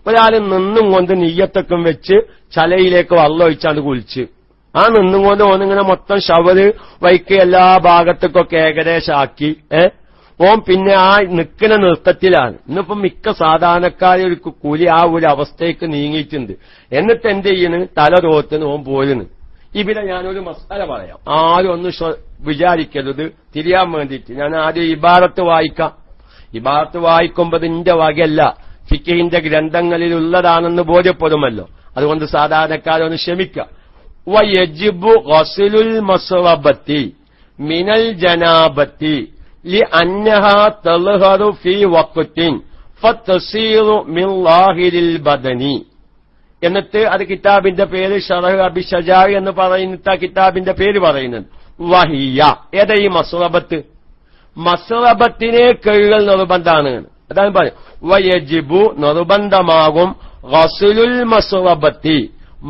ഒരാൾ നിന്നും കൊണ്ട് നീയത്തൊക്കെ വെച്ച് ചലയിലേക്ക് വെള്ളം ഒഴിച്ചാണ്ട് കുളിച്ച് ആ നിന്നും കൊണ്ട് ഓനിങ്ങനെ മൊത്തം ഷവറ് വൈക്ക് എല്ലാ ഭാഗത്തേക്കൊക്കെ ഏകദേശമാക്കി ഓൻ പിന്നെ ആ നിൽക്കുന്ന നൃത്തത്തിലാണ്. ഇന്നിപ്പം മിക്ക സാധാരണക്കാരെ ഒരു കൂലി ആ ഒരു അവസ്ഥയ്ക്ക് നീങ്ങിയിട്ടുണ്ട്. എന്നിട്ട് എന്ത് ചെയ്യുന്നു? തല തോർത്തുന്നു ഓൻ പോരുന്നു. ഇവിടെ ഞാനൊരു മസാല പറയാം, ആരും ഒന്ന് വിചാരിക്കരുത് തിരിയാൻ വേണ്ടിയിട്ട്. ഞാൻ ആദ്യം ഇബാറത്ത് വായിക്കാം. ഇബാറത്ത് വായിക്കുമ്പോൾ ഇതിന്റെ വകയല്ല, ഫിഖിന്റെ ഗ്രന്ഥങ്ങളിലുള്ളതാണെന്ന് ബോധ്യപ്പെടുമല്ലോ. അതുകൊണ്ട് സാധാരണക്കാരൊന്ന് ക്ഷമിക്കാം. വയജിബു ഗസ്ലുൽ മസ്റബത്തി മിനൽ ജനാബത്തി ലിഅന്നഹാ തൽഹറു ഫീ വഖ്തിൻ ഫതസീറു മിൻ ലാഹിരിൽ ബദനി. എന്നിട്ട് അത് കിതാബിന്റെ പേര് ശറഹ് അബി ഷജാഇ എന്ന് പറയുന്ന കിതാബിന്റെ പേര് പറയുന്നത്. വഹിയ ഏതാ ഈ മസ്റബത്ത്? മസ്റബത്തിനെ കഴുകൽ നിർബന്ധാണ്. അതാണ് പറയും വയജിബു നിർബന്ധമാകും ഗസ്ലുൽ മസ്റബത്തി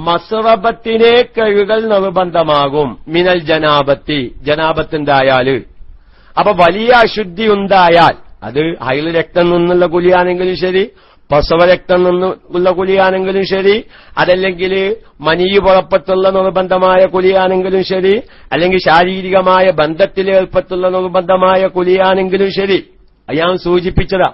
മസ്റബത്തിനെ കഴുകൽ നിർബന്ധമാകും മിനൽ ജനാബത്തി ജനാബത്തുണ്ടായാല്. അപ്പൊ വലിയ അശുദ്ധി ഉണ്ടായാൽ അത് ഹൈൽ രക്തം നിന്നുള്ള കുലിയാണെങ്കിലും ശരി, പ്രസവരക്തം നിന്നുള്ള കുലിയാണെങ്കിലും ശരി, അതല്ലെങ്കിൽ മനീയ് പുറപ്പെട്ടുള്ള നിർബന്ധമായ കുലിയാണെങ്കിലും ശരി, അല്ലെങ്കിൽ ശാരീരികമായ ബന്ധത്തിലേർപ്പെട്ടുള്ള നിർബന്ധമായ കുലിയാണെങ്കിലും ശരി, ഞാൻ സൂചിപ്പിച്ചതാ.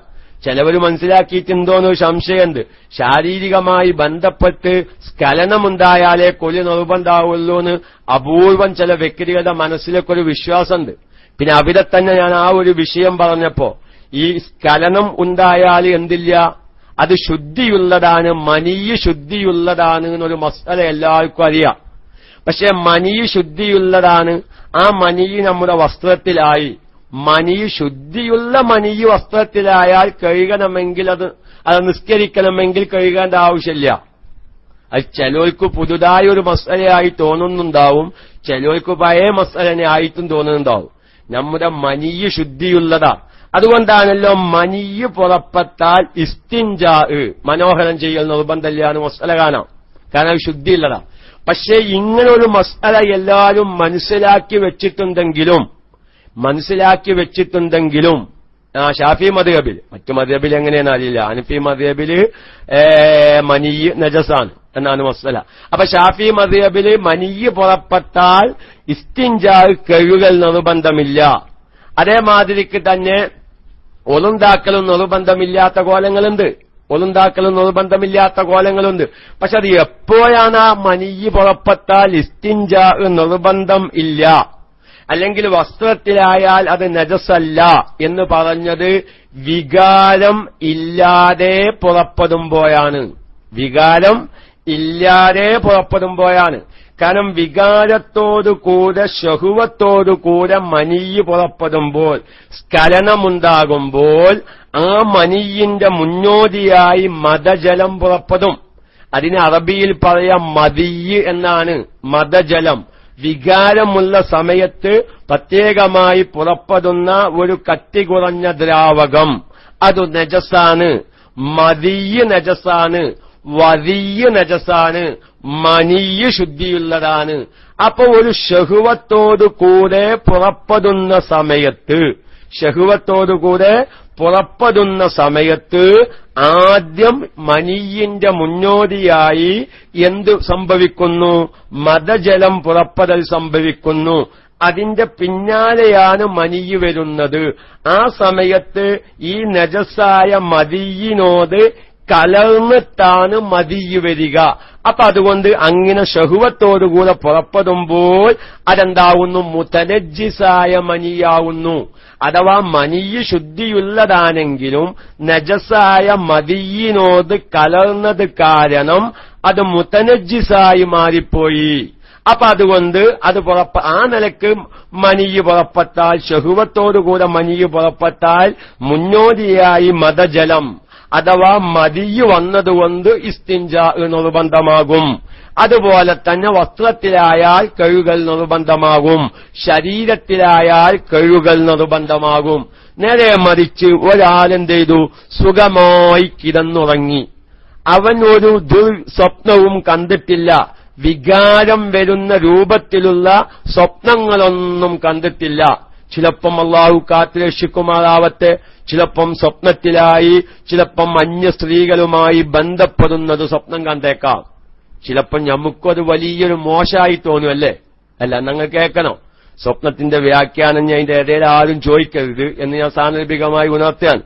ചിലവര് മനസ്സിലാക്കിയിട്ടുണ്ടോന്ന് സംശയമുണ്ട്. ശാരീരികമായി ബന്ധപ്പെട്ട് സ്ഖലനമുണ്ടായാലേ കൊലി നിർബന്ധാവുള്ളൂ എന്ന് അപൂർവം ചില വ്യക്തികളുടെ മനസ്സിലേക്കൊരു വിശ്വാസമുണ്ട്. പിന്നെ അവിടെ തന്നെ ഞാൻ ആ ഒരു വിഷയം പറഞ്ഞപ്പോ ഈ സ്ഖലനം ഉണ്ടായാൽ എന്തില്ല, അത് ശുദ്ധിയുള്ളതാണ്, മനീയ് ശുദ്ധിയുള്ളതാണ് എന്നൊരു മസല എല്ലാവർക്കും അറിയാം. പക്ഷെ മനീയ് ശുദ്ധിയുള്ളതാണ്, ആ മനീയ് നമ്മുടെ വസ്ത്രത്തിലായി, മനീയ് ശുദ്ധിയുള്ള മനീയ് വസ്ത്രത്തിലായാൽ കഴുകണമെങ്കിൽ അത് നിസ്കരിക്കണമെങ്കിൽ കഴുകേണ്ട ആവശ്യമില്ല. അത് ചിലർക്ക് പുതുതായ ഒരു മസലയായി തോന്നുന്നുണ്ടാവും, ചിലർക്ക് പഴയ മസലനെ ആയിട്ടും തോന്നുന്നുണ്ടാവും. നമ്മുടെ മനീയ് ശുദ്ധിയുള്ളതാ. അതുകൊണ്ടാണല്ലോ മനീയ് പുറപ്പെട്ടാൽ ഇസ്തിൻജാ മനോഹരം ചെയ്യൽ നിർബന്ധമില്ലാന്ന് മസല കാണാം, കാരണം ശുദ്ധിയുള്ളതാ. പക്ഷെ ഇങ്ങനെ ഒരു മസല എല്ലാവരും മനസ്സിലാക്കി വെച്ചിട്ടുണ്ടെങ്കിലും ഷാഫി മദ്ഹബിൽ, മറ്റു മദ്ഹബിൽ എങ്ങനെയാണെന്ന് അറിയില്ല, ഹനഫി മദ്ഹബില് മനീയ് നജസാണ് എന്നാണ് മസല. അപ്പൊ ഷാഫി മദ്ഹബില് മനീയ് പുറപ്പെട്ടാൽ ഇസ്തിൻജാ കഴുകൽ നിർബന്ധമില്ല. അതേമാതിരിക്ക് തന്നെ ഒളുണ്ടാക്കലും നിർബന്ധമില്ലാത്ത കോലങ്ങളുണ്ട്. പക്ഷെ അത് എപ്പോഴാണ് ആ മനീയ് പുറപ്പെട്ടാൽ ഇസ്തിൻജാ നിർബന്ധം ഇല്ല, അല്ലെങ്കിൽ വസ്ത്രത്തിലായാൽ അത് നജസല്ല എന്ന് പറഞ്ഞത് വികാരം ഇല്ലാതെ പുറപ്പെടുമ്പോഴാണ്. കാരണം വികാരത്തോടുകൂടെ ശഹുവത്തോടുകൂടെ മനീയ് പുറപ്പെടുമ്പോൾ, സ്ഖലനമുണ്ടാകുമ്പോൾ ആ മനീയിന്റെ മുന്നോടിയായി മദജലം പുറപ്പെടും. അതിന് അറബിയിൽ പറയാം മദിയ് എന്നാണ്. മദജലം വികാരമുള്ള സമയത്ത് പ്രത്യേകമായി പുറപ്പെടുന്ന ഒരു കട്ടി കുറഞ്ഞ ദ്രാവകം, അത് നജസാണ്. മദിയ് നജസാണ്, വദിയ് നജസാണ്, മനീയ് ശുദ്ധിയുള്ളതാണ്. അപ്പൊ ഒരു ശഹുവത്തോടുകൂടെ പുറപ്പെടുന്ന സമയത്ത് ആദ്യം മനീയിന്റെ മുന്നോടിയായി എന്ത് സംഭവിക്കുന്നു? മദജലം പുറപ്പെടൽ സംഭവിക്കുന്നു. അതിന്റെ പിന്നാലെയാണ് മനീയ് വരുന്നത്. ആ സമയത്ത് ഈ നജസായ മദിയിനോട് കലർന്നിട്ടാണ് മദിയ് വരിക. അപ്പൊ അതുകൊണ്ട് അങ്ങനെ ശഹുവത്തോടുകൂടെ പുറപ്പെടുമ്പോൾ അതെന്താവുന്നു? മുതനജ്ജിസായ മനിയാവുന്നു. അഥവാ മനീയ് ശുദ്ധിയുള്ളതാണെങ്കിലും നജസായ മദിയിനോട് കലർന്നത് കാരണം അത് മുതനജ്ജിസായി മാറിപ്പോയി. അപ്പൊ അതുകൊണ്ട് അത് ആ നിലക്ക് മനീയ് പുറപ്പെട്ടാൽ, ശഹുവത്തോടുകൂടെ മനീയ് പുറപ്പെട്ടാൽ മുന്നോടിയായി മദജലം അഥവാ മദിയ് വന്നതുകൊണ്ട് ഇസ്തിൻജാ നിർബന്ധമാകും. അതുപോലെ തന്നെ വസ്ത്രത്തിലായാൽ കഴുകൽ നിർബന്ധമാകും, ശരീരത്തിലായാൽ കഴുകൽ നിർബന്ധമാകും. നേരെ മറിച്ച് ഒരാളെന്ത് ചെയ്തു? സുഖമായി കിടന്നുറങ്ങി, അവൻ ഒരു ദുർസ്വപ്നവും കണ്ടിട്ടില്ല, വികാരം വരുന്ന രൂപത്തിലുള്ള സ്വപ്നങ്ങളൊന്നും കണ്ടിട്ടില്ല. ചിലപ്പം അള്ളാഹു കാത്തുരക്ഷിക്കുമാറാവട്ടെ, ചിലപ്പം സ്വപ്നത്തിലായി ചിലപ്പം അന്യ സ്ത്രീകളുമായി ബന്ധപ്പെടുന്നത് സ്വപ്നം കണ്ടേക്കാം. ചിലപ്പം നമുക്കത് വലിയൊരു മോശമായി തോന്നുമല്ലേ? അല്ല, നിങ്ങൾ കേൾക്കണോ? സ്വപ്നത്തിന്റെ വ്യാഖ്യാനം ഞാൻ അതിന്റെ ഇടയിൽ ആരും ചോദിക്കരുത് എന്ന് ഞാൻ സാന്ദർഭികമായി ഉണർത്തുകയാണ്.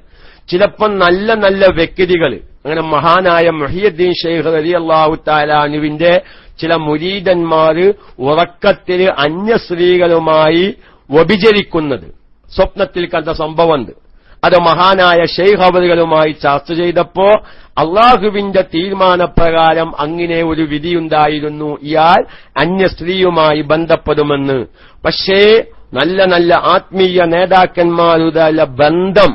ചിലപ്പം നല്ല നല്ല വ്യക്തികൾ, അങ്ങനെ മഹാനായ മുഹിയുദ്ദീൻ ശൈഖ് റളിയല്ലാഹു തആല അൻഹുവിന്റെ ചില മുരീദന്മാര് ഉറക്കത്തിൽ അന്യ സ്ത്രീകളുമായി വ്യഭിചരിക്കുന്നത് സ്വപ്നത്തിൽ കണ്ട സംഭവമുണ്ട്. അത് മഹാനായ ശൈഖ് അവറുകളുമായി ചർച്ച ചെയ്തപ്പോ അള്ളാഹുവിന്റെ തീരുമാനപ്രകാരം അങ്ങനെ ഒരു വിധിയുണ്ടായിരുന്നു, ഇയാൾ അന്യ സ്ത്രീയുമായി ബന്ധപ്പെടുമെന്ന്. പക്ഷേ നല്ല നല്ല ആത്മീയ നേതാക്കന്മാരുടെ ബന്ധം,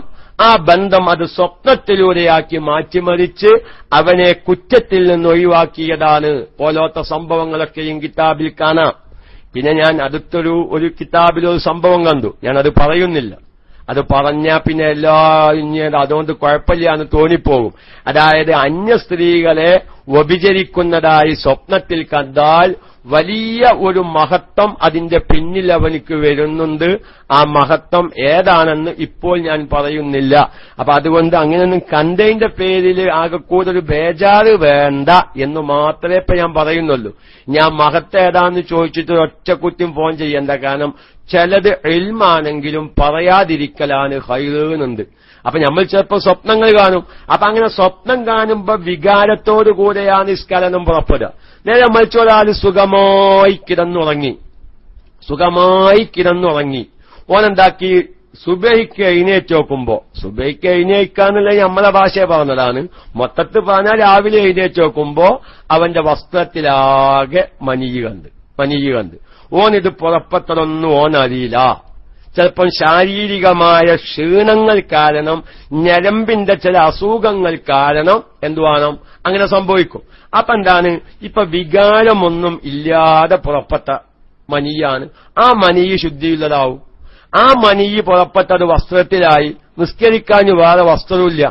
ആ ബന്ധം അത് സ്വപ്നത്തിലൂടെയാക്കി മാറ്റിമറിച്ച് അവനെ കുറ്റത്തിൽ നിന്ന് ഒഴിവാക്കിയതാണ്. പോലത്തെ സംഭവങ്ങളൊക്കെയും കിതാബിൽ കാണാം. പിന്നെ ഞാൻ അടുത്തൊരു കിതാബിലൊരു സംഭവം കണ്ടു, ഞാനത് പറയുന്നില്ല. അത് പറഞ്ഞാൽ പിന്നെ എല്ലാവരും അതുകൊണ്ട് കുഴപ്പമില്ലാന്ന് തോന്നിപ്പോകും. അതായത് അന്യ സ്ത്രീകളെ വ്യഭിചരിക്കുന്നതായി സ്വപ്നത്തിൽ കണ്ടാൽ വലിയ ഒരു മഹത്വം അതിന്റെ പിന്നിൽ അവനിക്ക് വരുന്നുണ്ട്. ആ മഹത്വം ഏതാണെന്ന് ഇപ്പോൾ ഞാൻ പറയുന്നില്ല. അപ്പൊ അതുകൊണ്ട് അങ്ങനെയൊന്നും കണ്ടതിന്റെ പേരിൽ ആകെ കൂടുതൽ ബേജാറ് വേണ്ട എന്ന് മാത്രമേ ഇപ്പൊ ഞാൻ പറയുന്നുള്ളൂ. ഞാൻ മഹത്വം ഏതാന്ന് ചോദിച്ചിട്ട് ഒറ്റക്കുറ്റും ഫോൺ ചെയ്യേണ്ട. കാരണം ചിലത് ഇൽമാണെങ്കിലും പറയാതിരിക്കലാണ് ഹൈറുന്നുണ്ട്. അപ്പൊ നമ്മൾ ചിലപ്പോൾ സ്വപ്നങ്ങൾ കാണും. അപ്പൊ അങ്ങനെ സ്വപ്നം കാണുമ്പോ വികാരത്തോടു കൂടെയാണ് നിസ്കാരം പുറപ്പെടുക. നേരെ മറിച്ച് ഒരാൾ സുഖമായി കിടന്നുറങ്ങി ഓനെന്താക്കി സുബഹിക്ക് എഴുന്നേറ്റ് നോക്കുമ്പോ, സുബഹിക്ക് എഴുന്നേൽക്കാന്നുള്ളത് നമ്മളെ ഭാഷയെ പറഞ്ഞതാണ്, മൊത്തത്തിൽ പറഞ്ഞാൽ രാവിലെ എഴുന്നേറ്റ് നോക്കുമ്പോ അവന്റെ വസ്ത്രത്തിലാകെ മനിയ് കണ്ട് ഓനിത് പുറപ്പെട്ടതൊന്നും ഓനറിയില്ല. ചിലപ്പം ശാരീരികമായ ക്ഷീണങ്ങൾ കാരണം, ഞരമ്പിന്റെ ചില അസുഖങ്ങൾ കാരണം എന്തുവാണം അങ്ങനെ സംഭവിക്കും. അപ്പൊ എന്താണ്, ഇപ്പൊ വികാരമൊന്നും ഇല്ലാതെ പുറപ്പെട്ട മനിയാണ്. ആ മനിയ് ശുദ്ധിയുള്ളതാവും. ആ മനിയ് പുറപ്പെട്ടത് വസ്ത്രത്തിലായി, നിസ്കരിക്കാൻ വേറെ വസ്ത്രമില്ല.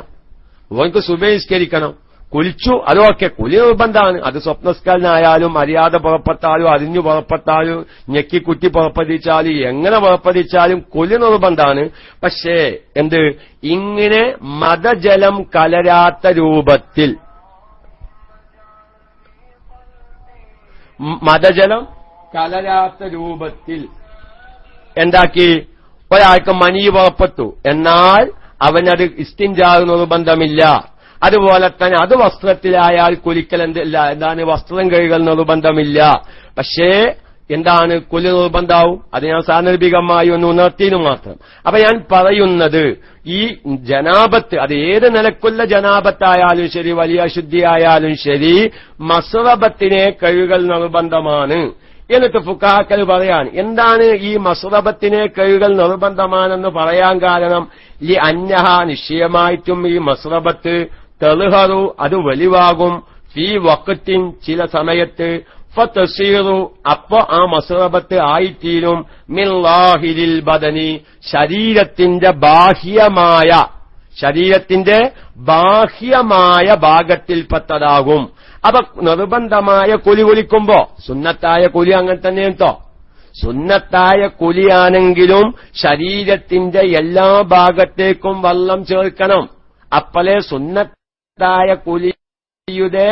ഓനക്ക് സുബഹി നിസ്കരിക്കണം, കുലിച്ചു, അതൊക്കെ കുലി നിർബന്ധമാണ്. അത് സ്വപ്നസ്കലനായാലും അറിയാതെ പുറപ്പെട്ടാലും അറിഞ്ഞു പുറപ്പെട്ടാലും ഞെക്കിക്കുറ്റി പുറപ്പെടുവിച്ചാലും എങ്ങനെ പുറപ്പെടുവിച്ചാലും കുലി നിർബന്ധമാണ്. പക്ഷേ എന്ത്, ഇങ്ങനെ മദജലം കലരാത്ത രൂപത്തിൽ എന്താക്കി ഒരാൾക്ക് മനിയ് പുറപ്പെട്ടു, എന്നാൽ അവനത് ഇസ്തിൻജാ നിർബന്ധമില്ല. അതുപോലെ തന്നെ അത് വസ്ത്രത്തിലായാൽ കുലിക്കൽ എന്താണ് വസ്ത്രം കഴുകൽ നിർബന്ധമില്ല. പക്ഷേ എന്താണ് കുലി നിർബന്ധാവും. അത് ഞാൻ സാന്ദർഭികമായി ഒന്ന് ഉണർത്തിയെന്ന് മാത്രം. അപ്പൊ ഞാൻ പറയുന്നത് ഈ ജനാബത്ത്, അത് ഏത് നിലക്കുള്ള ജനാബത്തായാലും ശരി, വലിയ അശുദ്ധിയായാലും ശരി, മസ്റബത്തിനെ കഴുകൽ നിർബന്ധമാണ്. എന്നിട്ട് ഫുഖാക്കൾ പറയാൻ എന്താണ് ഈ മസ്റബത്തിനെ കഴുകൽ നിർബന്ധമാണെന്ന് പറയാൻ കാരണം, ഈ അന്നഹ നിശ്ചയമായിട്ടും ഈ മസ്റബത്ത് തെളുഹറു അത് വെളിവാകും, ഫീ വഖത്തിൻ ചില സമയത്ത്, ഫതസീറു അപ്പോ ആ മസ്റബത്ത് ആയിത്തീരും, മിൻ ലാഹിരിൽ ബദനി ശരീരത്തിന്റെ ബാഹ്യമായ ഭാഗത്തിൽപ്പെട്ടതാകും. അപ്പൊ നിർബന്ധമായ കുലി കുലിക്കുമ്പോ സുന്നത്തായ കുലി അങ്ങനെ തന്നെ കേട്ടോ. സുന്നത്തായ കുലിയാണെങ്കിലും ശരീരത്തിന്റെ എല്ലാ ഭാഗത്തേക്കും വെള്ളം ചേർക്കണം. അപ്പലേ സുന്നത്തായ കുലിയുടെ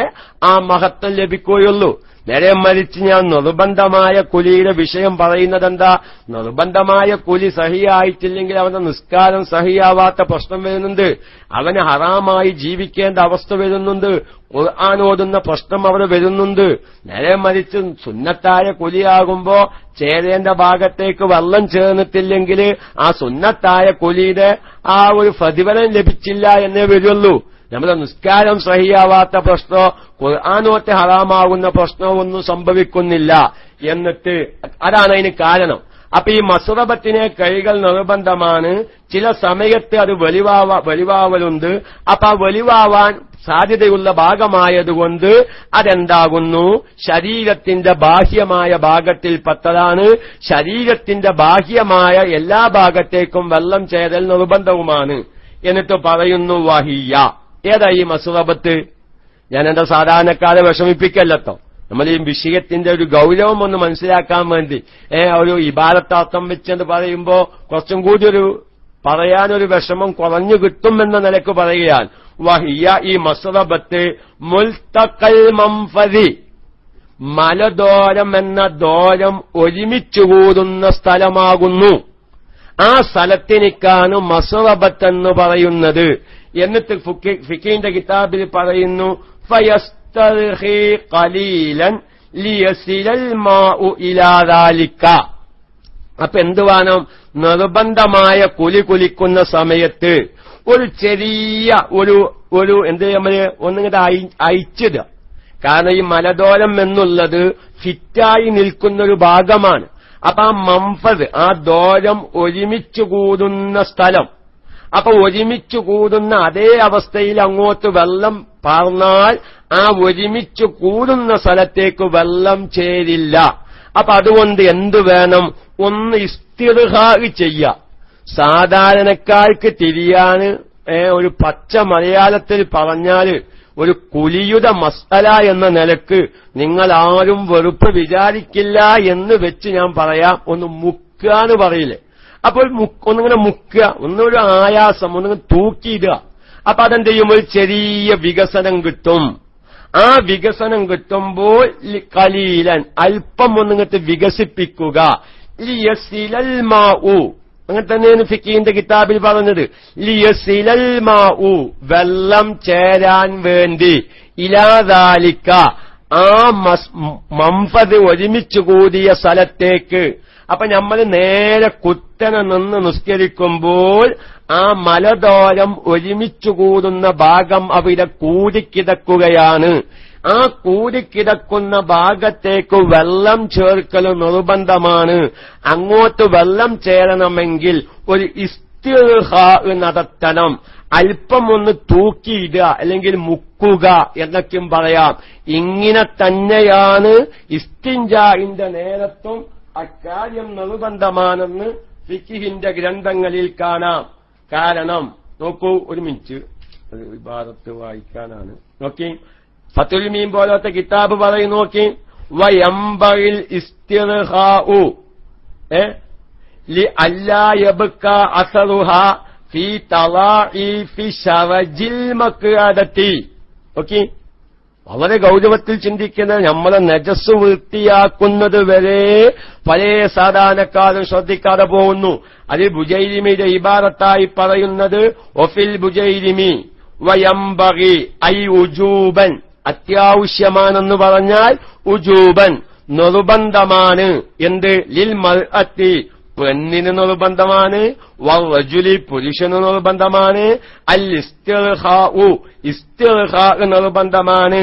ആ മഹത്വം ലഭിക്കുകയുള്ളൂ. നേരെ മറിച്ച് ഞാൻ നിർബന്ധമായ കുലിയുടെ വിഷയം പറയുന്നത് എന്താ, നിർബന്ധമായ കുലി സഹിയായിട്ടില്ലെങ്കിൽ അവന്റെ നിസ്കാരം സഹിയാവാത്ത പ്രശ്നം വരുന്നുണ്ട്, അവന് ഹറാമായി ജീവിക്കേണ്ട അവസ്ഥ വരുന്നുണ്ട്, ഖുർആൻ ഓതുന്ന പ്രശ്നം അവിടെ വരുന്നുണ്ട്. നേരെ മറിച്ച് സുന്നത്തായ കുലിയാകുമ്പോ ചേരേണ്ട ഭാഗത്തേക്ക് വെള്ളം ചേർന്നിട്ടില്ലെങ്കിൽ ആ സുന്നത്തായ കുലിയുടെ ആ ഒരു പ്രതിഫലം ലഭിച്ചില്ല എന്നേ വരുള്ളൂ. നമ്മുടെ നിസ്കാരം സഹിയാവാത്ത പ്രശ്നമോ ഖുർആനോത്തെ ഹറാമാകുന്ന പ്രശ്നമോ ഒന്നും സംഭവിക്കുന്നില്ല. എന്നിട്ട് അതാണ് അതിന് കാരണം. അപ്പൊ ഈ മസ്റബത്തിനെ കഴുകൽ നിർബന്ധമാണ്. ചില സമയത്ത് അത് വെളിവാവലുണ്ട്. അപ്പൊ ആ വെളിവാവാൻ സാധ്യതയുള്ള ഭാഗമായതുകൊണ്ട് അതെന്താകുന്നു, ശരീരത്തിന്റെ ബാഹ്യമായ ഭാഗത്തിൽപ്പെട്ടതാണ്. ശരീരത്തിന്റെ ബാഹ്യമായ എല്ലാ ഭാഗത്തേക്കും വെള്ളം ചേരൽ നിർബന്ധവുമാണ്. എന്നിട്ട് പറയുന്നു വഹിയ, ഏതാ ഈ മസ്റബത്ത്? ഞാൻ എന്റെ സാധാരണക്കാരെ വിഷമിപ്പിക്കല്ലോ. നമ്മൾ ഈ വിഷയത്തിന്റെ ഒരു ഗൗരവം ഒന്ന് മനസ്സിലാക്കാൻ വേണ്ടി ഒരു ഇബാദത്താർത്ഥം വെച്ചെന്ന് പറയുമ്പോ കുറച്ചും കൂടി ഒരു പറയാനൊരു വിഷമം കുറഞ്ഞു കിട്ടുമെന്ന നിലക്ക് പറയുകയാണ്. വഹിയ ഈ മസ്റബത്ത് മുൽത്തഖൽ മംഫദി മലദോരം എന്ന ദോരം ഒരുമിച്ചുകൂടുന്ന സ്ഥലമാകുന്നു. ആ സ്ഥലത്തിനിക്കാണ് മസ്റബത്ത് എന്ന് പറയുന്നത്. എന്നിട്ട് ഫിഖിന്റെ കിതാബിൽ പറയുന്നു ഫയസ്തർഹി ഖലീലൻ ലിയസിലൽ മാഉ ഇലാ ദാലിക. അപ്പൊ എന്ത് വേണം? നിർബന്ധമായ കുലിക്കുന്ന സമയത്ത് ഒരു ചെറിയ ഒരു എന്ത് നമ്മള് ഒന്നിങ്ങോട്ട് അയച്ചിടുക. കാരണം ഈ മലദോരം എന്നുള്ളത് ഫിറ്റായി നിൽക്കുന്നൊരു ഭാഗമാണ്. അപ്പൊ ആ മംഫദ്, ആ ദോരം ഒരുമിച്ചു കൂടുന്ന സ്ഥലം, അപ്പൊ ഒരുമിച്ചു കൂടുന്ന അതേ അവസ്ഥയിൽ അങ്ങോട്ട് വെള്ളം പാർന്നാൽ ആ ഒരുമിച്ചു കൂടുന്ന സ്ഥലത്തേക്ക് വെള്ളം ചേരില്ല. അപ്പൊ അതുകൊണ്ട് എന്തു വേണം? ഒന്ന് ഇസ്തിർഹാ ചെയ്യുക. സാധാരണക്കാർക്ക് തിരിയാന് ഒരു പച്ച മലയാളത്തിൽ പറഞ്ഞാല് ഒരു കുലിയുടെ മസ്അല എന്ന നിലക്ക് നിങ്ങൾ ആരും വെറുപ്പ് വിചാരിക്കില്ല എന്ന് വെച്ച് ഞാൻ പറയാം. ഒന്ന് മുക്കാന്ന് പറയില്ലേ? അപ്പോൾ ഒന്നിങ്ങനെ മുക്കുക, ഒന്നൊരു ആയാസം, ഒന്നിങ്ങനെ തൂക്കിയിടുക. അപ്പൊ അതെന്ത് ചെയ്യും? ഒരു ചെറിയ വികസനം കിട്ടും. ആ വികസനം കിട്ടുമ്പോൾ ഖലീലൻ അല്പം ഒന്നിങ്ങട്ട് വികസിപ്പിക്കുക. ലിയസിലൽ മാഉ, അങ്ങനെ തന്നെയാണ് ഫിഖിന്റെ കിതാബിൽ പറഞ്ഞത്. ലിയസിലൽ മാഉ വെള്ളം ചേരാൻ വേണ്ടി, ഇലാ ദാലിക ആ മംഫദ് ഒരുമിച്ചു കൂടിയ സ്ഥലത്തേക്ക്. അപ്പൊ നമ്മൾ നേരെ കുത്തനെ നിന്ന് നിസ്കരിക്കുമ്പോൾ ആ മലദോരം ഒരുമിച്ചു കൂടുന്ന ഭാഗം അവിടെ കൂടിക്കിടക്കുകയാണ്. ആ കൂടിക്കിടക്കുന്ന ഭാഗത്തേക്ക് വെള്ളം ചേർക്കൽ നിർബന്ധമാണ്. അങ്ങോട്ട് വെള്ളം ചേരണമെങ്കിൽ ഒരു ഇസ്തിർഹാ നടത്തണം. അല്പം ഒന്ന് തൂക്കിയിടുക അല്ലെങ്കിൽ മുക്കുക എന്നൊക്കെയും പറയാം. ഇങ്ങനെ തന്നെയാണ് ഇസ്തിൻജാഇന്റെ നേരത്തും അക്കാര്യം നിർബന്ധമാണെന്ന് ഫിഖിന്റെ ഗ്രന്ഥങ്ങളിൽ കാണാം. കാരണം നോക്കൂ, ഒരു മിനിറ്റ്, ഇബാറത്ത് വായിക്കാനാണ്. നോക്കി, ഫത്തുൽ മീൻ പോലത്തെ കിതാബ് പറയും. നോക്കി, വയംബഇൽ ഇസ്തിർഹാഉ ലിഅല്ലാ യബ്കാ അസറുഹാ ഫീ തളാഇഫി ശറജിൽ മഖ്അദതി. ഓക്കെ, വളരെ ഗൗരവത്തിൽ ചിന്തിക്കുന്നത് നമ്മളെ നജസ് വൃത്തിയാക്കുന്നത് വരെ പല സാധാരണക്കാരും ശ്രദ്ധിക്കാതെ പോകുന്നു. അതിൽ ബുജൈരിമിയുടെ ഇബാറത്തായി പറയുന്നത് ഒഫിൽ ബുജൈരിമി വയംബഗി ഐ ഉജൂബൻ, അത്യാവശ്യമാണെന്ന് പറഞ്ഞാൽ ഉജൂബൻ നിർബന്ധമാണ്. എന്ത്? ലിൽ മർഅത്തി പെണ്ണിന് നിർബന്ധമാണ്, വറജുലി പുരുഷന് നിർബന്ധമാണ്, അൽ ഇസ്തിർഹാഉ ഇസ്തിർഹാ നിർബന്ധമാണ്,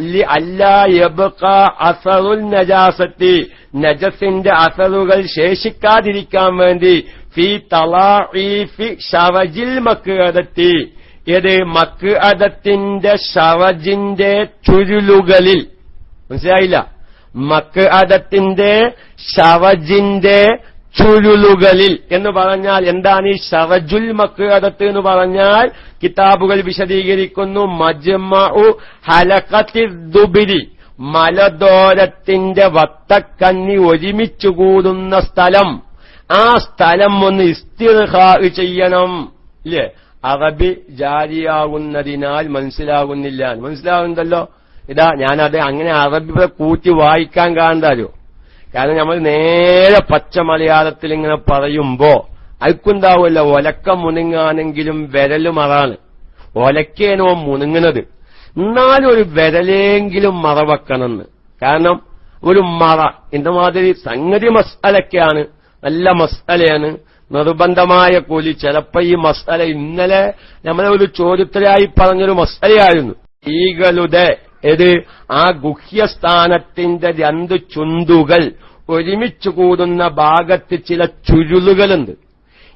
ലി അല്ലാ യബ്ഖാ അസറുൽ നജാസത്തി നജസിന്റെ അസറുകൾ ശേഷിക്കാതിരിക്കാൻ വേണ്ടി, ഫീ തളാഇഫി ശറജിൽ മഖ്അദത്തി ഏത് മഖ്അദത്തിന്റെ ശറജിന്റെ ചുരുളുകളിൽ. മനസ്സിലായില്ല? മഖ്അദത്തിന്റെ ശറജിന്റെ ചുരുളുകളിൽ എന്ന് പറഞ്ഞാൽ എന്താണ് ഈ ശറജുൽ മഖ്അദത്ത് എന്ന് പറഞ്ഞാൽ? കിതാബുകൾ വിശദീകരിക്കുന്നു, മജ്മഉ ഹലഖത്തിദ്ദുബരി മലദോരത്തിന്റെ വട്ടക്കണ്ണി ഒരുമിച്ചു കൂടുന്ന സ്ഥലം. ആ സ്ഥലം ഒന്ന് ഇസ്തിർഹാ ചെയ്യണം. ഇല്ലേ? അറബി ജാരിയാകുന്നതിനാൽ മനസ്സിലാകുന്നില്ല. മനസ്സിലാകുന്നുണ്ടല്ലോ? ഇതാ ഞാനത് അങ്ങനെ അറബി കൂട്ടി വായിക്കാൻ കാണാലോ. കാരണം നമ്മൾ നേരെ പച്ച മലയാളത്തിൽ ഇങ്ങനെ പറയുമ്പോ അയക്കുണ്ടാവുമല്ലോ, ഒലക്ക മുനുങ്ങാണെങ്കിലും വിരല് മറാണ്. ഒലക്കേനോ മുനുങ്ങുന്നത്, എന്നാലും ഒരു വിരലെങ്കിലും മറവെക്കണമെന്ന്. കാരണം ഒരു മറ എന്ന മാതിരി സംഗതി മസ്അലക്കാണ്, നല്ല മസ്അലയാണ്, നിർബന്ധമായ കൂലി. ചിലപ്പോ ഈ മസ്അല ഇന്നലെ നമ്മളെ ഒരു ചോദ്യത്തിലായി പറഞ്ഞൊരു മസ്അലയായിരുന്നു. സ്ത്രീകളുടെ ആ ഗുഹ്യസ്ഥാനത്തിന്റെ 2 ചുണ്ടുകൾ ഒരുമിച്ചു കൂടുന്ന ഭാഗത്ത് ചില ചുരുളുകളുണ്ട്.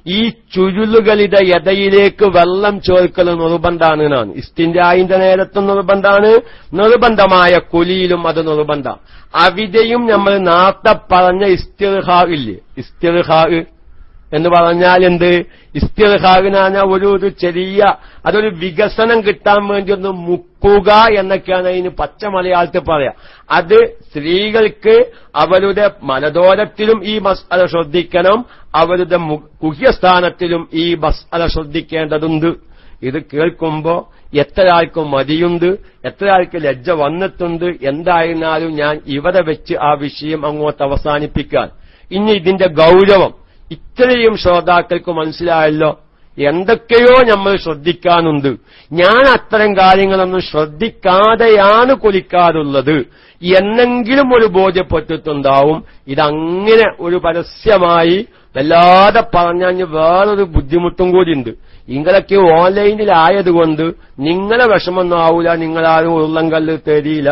ഈ ചുരുളുകളുടെ ഇടയിലേക്ക് വെള്ളം ചേർക്കൽ നിർബന്ധാണ് എന്നാണ്. ഇസ്തിൻജാഇന്റെ നേരത്തും നിർബന്ധാണ്, നിർബന്ധമായ കുലിയിലും അത് നിർബന്ധം. അവിടെയും നമ്മൾ നേരത്തെ പറഞ്ഞ ഇസ്തിർഹാ ഇല്ലേ? ഇസ്തിർഹാ എന്ന് പറഞ്ഞാൽ എന്ത്? ഇസ്തിഗ്ഹാറിനാണ് ഒരു ചെറിയ അതൊരു വികസനം കിട്ടാൻ വേണ്ടി ഒന്ന് മുക്കുക എന്നൊക്കെയാണ് അതിന് പച്ച മലയാളത്തിൽ പറയാം. അത് സ്ത്രീകൾക്ക് അവരുടെ മലദോരത്തിലും ഈ മസ്അല ശ്രദ്ധിക്കണം, അവരുടെ ഗുഹ്യസ്ഥാനത്തിലും ഈ മസ്അല ശ്രദ്ധിക്കേണ്ടതുണ്ട്. ഇത് കേൾക്കുമ്പോ എത്ര ആൾക്ക് മതിയുണ്ട്, എത്ര ആൾക്ക് ലജ്ജ വന്നിട്ടുണ്ട്. എന്തായിരുന്നാലും ഞാൻ ഇവിടെ വെച്ച് ആ വിഷയം അങ്ങോട്ട് അവസാനിപ്പിക്കാൻ. ഇനി ഇതിന്റെ ഗൗരവം ഇത്രയും ശ്രോതാക്കൾക്ക് മനസ്സിലായല്ലോ. എന്തൊക്കെയോ നമ്മൾ ശ്രദ്ധിക്കാനുണ്ട്. ഞാൻ അത്തരം കാര്യങ്ങളൊന്നും ശ്രദ്ധിക്കാതെയാണ് കുലിക്കാറുള്ളത് എന്നെങ്കിലും ഒരു ബോധ്യപ്പെട്ടിട്ടുണ്ടാവും. ഇതങ്ങനെ ഒരു പരസ്യമായി വല്ലാതെ പറഞ്ഞാൽ വേറൊരു ബുദ്ധിമുട്ടും കൂടിയുണ്ട്. ഇങ്ങളൊക്കെ ഓൺലൈനിലായതുകൊണ്ട് നിങ്ങളെ വിഷമൊന്നും ആവൂല, നിങ്ങളാരും ഉരുളങ്കല്ല് തരിയില്ല,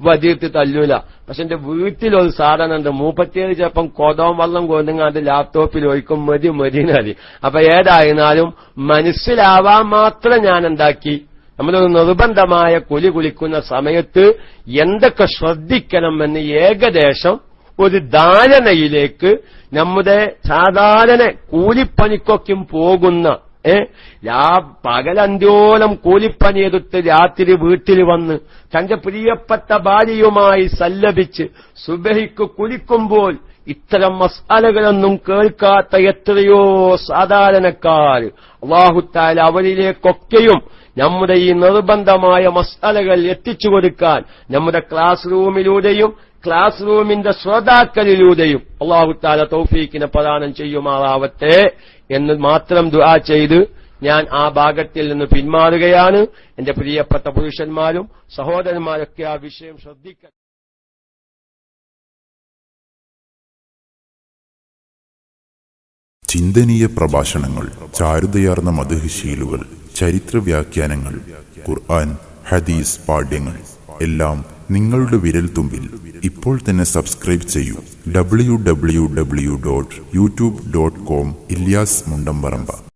വതിർത്ത് തല്ലൂല. പക്ഷെ എന്റെ വീട്ടിലൊരു സാധനമുണ്ട്, 37 ചിലപ്പം കൊതവും വെള്ളം കൊണ്ടുങ്ങാണ്ട് ലാപ്ടോപ്പിൽ ഒഴിക്കും, മതി. അപ്പൊ ഏതായിരുന്നാലും മനസ്സിലാവാൻ മാത്രം ഞാൻ എന്താക്കി, നമ്മളൊരു നിർബന്ധമായ കുലിക്കുന്ന സമയത്ത് എന്തൊക്കെ ശ്രദ്ധിക്കണമെന്ന് ഏകദേശം ഒരു ധാരണയിലേക്ക് നമ്മുടെ സാധാരണ കൂലിപ്പണിക്കൊക്കെ പോകുന്ന പകലന്ത്യോളം കൂലിപ്പണിയെടുത്ത് രാത്രി വീട്ടിൽ വന്ന് തന്റെ പ്രിയപ്പെട്ട ഭാര്യയുമായി സല്ലപിച്ച് സുബഹിക്ക് കുലിക്കുമ്പോൾ ഇത്തരം മസ്അലകളൊന്നും കേൾക്കാത്ത എത്രയോ സാധാരണക്കാർ അല്ലാഹു തആല അവരിലേക്കൊക്കെയും നമ്മുടെ ഈ നിർബന്ധമായ മസ്അലകൾ എത്തിച്ചു കൊടുക്കാൻ നമ്മുടെ ക്ലാസ് റൂമിലൂടെയും ക്ലാസ് റൂമിന്റെ ശ്രോതാക്കളിലൂടെയും അല്ലാഹു തആല തൗഫീഖിനെ പ്രദാനം ചെയ്യുമാറാവട്ടെ എന്ന് മാത്രം ദുആ ചെയ്ത് ഞാൻ ആ ഭാഗത്തിൽ നിന്ന് പിന്മാറുകയാണ്. എന്റെ പ്രിയപ്പെട്ട പുരുഷന്മാരും സഹോദരന്മാരൊക്കെ ആ വിഷയം ശ്രദ്ധിക്കണം. ചിന്തനീയ പ്രഭാഷണങ്ങൾ, ചാരുതയാർന്ന മദ്ഹ്, ചരിത്ര വ്യാഖ്യാനങ്ങൾ, ഖുർആൻ, ഹദീസ് പാഠ്യങ്ങൾ എല്ലാം നിങ്ങളുടെ വിരൽത്തുമ്പിൽ. ഇപ്പോൾ തന്നെ സബ്സ്ക്രൈബ് ചെയ്യൂ. www.youtube.com ഇല്യാസ് മുണ്ടംപറമ്പ.